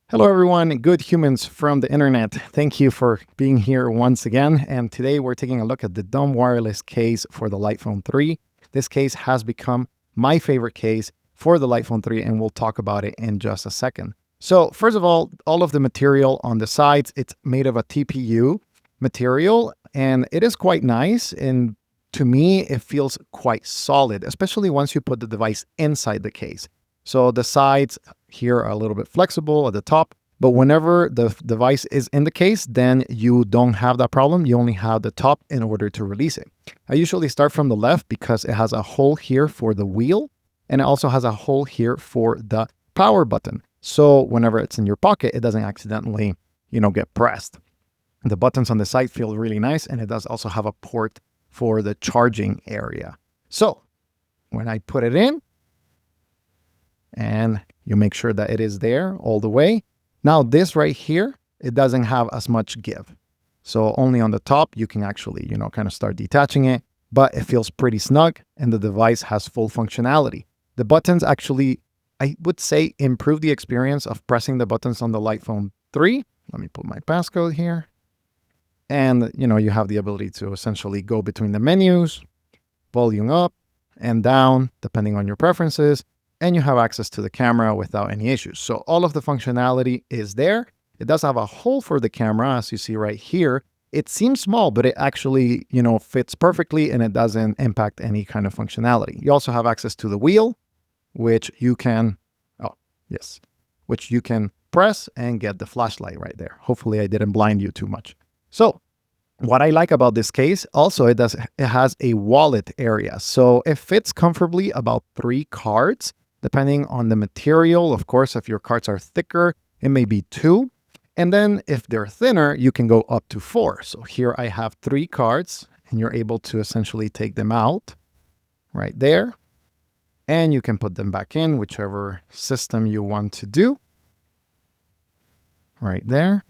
Hello everyone, good humans from the internet. Thank you for being here once again. And today we're taking a look at the Dumbwireless case for the Lightphone 3. This case has become my favorite case for the Lightphone 3, and we'll talk about it in just a second. So first of all of the material on the sides, it's made of a TPU material, and it is quite nice. And to me, it feels quite solid, especially once you put the device inside the case. So the sides here are a little bit flexible at the top, but whenever the device is in the case, then you don't have that problem. You only have the top in order to release it. I usually start from the left because it has a hole here for the wheel, and it also has a hole here for the power button. So whenever it's in your pocket, it doesn't accidentally, get pressed. The buttons on the side feel really nice, and it does also have a port for the charging area. So when I put it in, and you make sure that it is there all the way. Now this right here, it doesn't have as much give. So only on the top, you can actually, kind of start detaching it, but it feels pretty snug and the device has full functionality. The buttons actually, I would say, improve the experience of pressing the buttons on the Lightphone 3. Let me put my passcode here. And, you have the ability to essentially go between the menus, volume up and down, depending on your preferences. And you have access to the camera without any issues. So all of the functionality is there. It does have a hole for the camera, as you see right here. It seems small, but it actually, fits perfectly and it doesn't impact any kind of functionality. You also have access to the wheel, which you can, which you can press and get the flashlight right there. Hopefully I didn't blind you too much. So what I like about this case, also it has a wallet area. So it fits comfortably about 3 cards. Depending on the material, of course, if your cards are thicker, it may be 2. And then if they're thinner, you can go up to 4. So here I have 3 cards, and you're able to essentially take them out right there. And you can put them back in whichever system you want to do. Right there.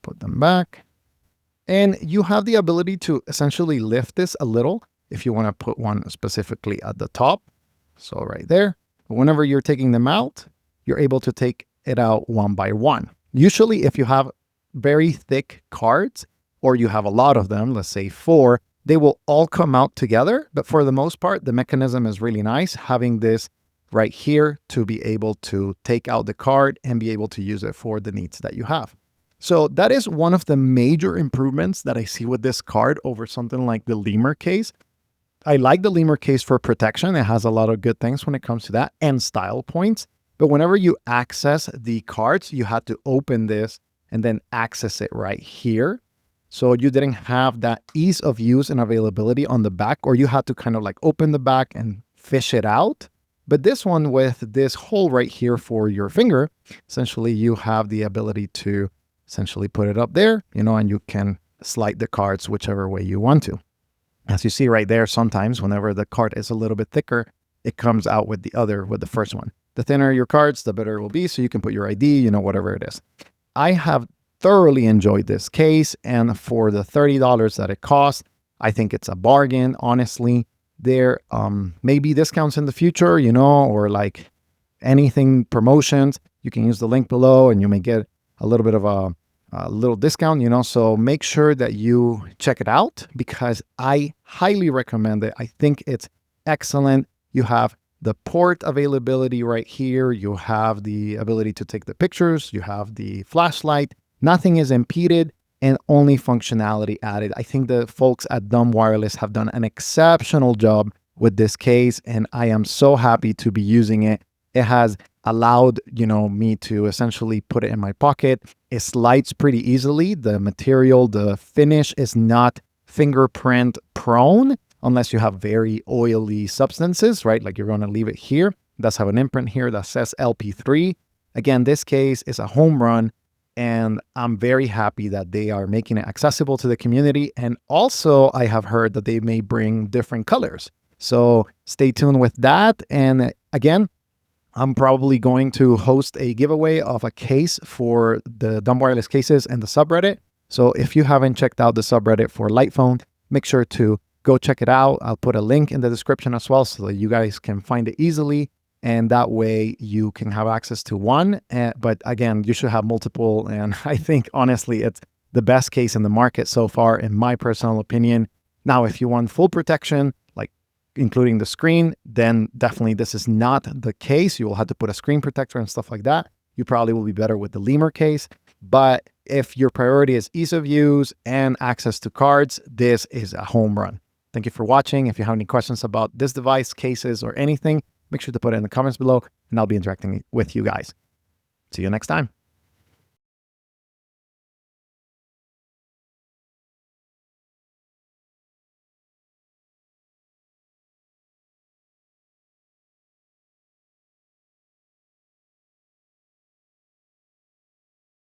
Put them back. And you have the ability to essentially lift this a little if you want to put one specifically at the top. So right there. Whenever you're taking them out, you're able to take it out one by one. Usually, if you have very thick cards or you have a lot of them, let's say 4, they will all come out together. But for the most part, the mechanism is really nice, having this right here to be able to take out the card and be able to use it for the needs that you have. So that is one of the major improvements that I see with this card over something like the Lemur case. I like the Lemur case for protection. It has a lot of good things when it comes to that and style points. But whenever you access the cards, you had to open this and then access it right here. So you didn't have that ease of use and availability on the back, or you had to kind of like open the back and fish it out. But this one with this hole right here for your finger, essentially you have the ability to essentially put it up there, and you can slide the cards whichever way you want to. As you see right there, sometimes whenever the card is a little bit thicker, it comes out with the first one. The thinner your cards, the better it will be. So you can put your ID, whatever it is. I have thoroughly enjoyed this case. And for the $30 that it costs, I think it's a bargain. Honestly, there may be discounts in the future, or like anything promotions. You can use the link below and you may get a little bit of a little discount, so make sure that you check it out because I highly recommend it. I think it's excellent. You have the port availability right here. You have the ability to take the pictures. You have the flashlight. Nothing is impeded and only functionality added. I think the folks at Dumbwireless have done an exceptional job with this case, and I am so happy to be using it. It has allowed, me to essentially put it in my pocket. It slides pretty easily. The material, the finish is not fingerprint prone unless you have very oily substances, right? Like you're going to leave it here. It does have an imprint here that says LP3. Again, this case is a home run, and I'm very happy that they are making it accessible to the community. And also, I have heard that they may bring different colors. So stay tuned with that. And again, I'm probably going to host a giveaway of a case for the Dumbwireless cases in the subreddit. So if you haven't checked out the subreddit for Lightphone, make sure to go check it out. I'll put a link in the description as well so that you guys can find it easily. And that way you can have access to one. But again, you should have multiple. And I think, honestly, it's the best case in the market so far, in my personal opinion. Now, if you want full protection, like including the screen, then definitely this is not the case. You will have to put a screen protector and stuff like that. You probably will be better with the Lemur case. But if your priority is ease of use and access to cards, this is a home run. Thank you for watching. If you have any questions about this device, cases, or anything, make sure to put it in the comments below, and I'll be interacting with you guys. See you next time.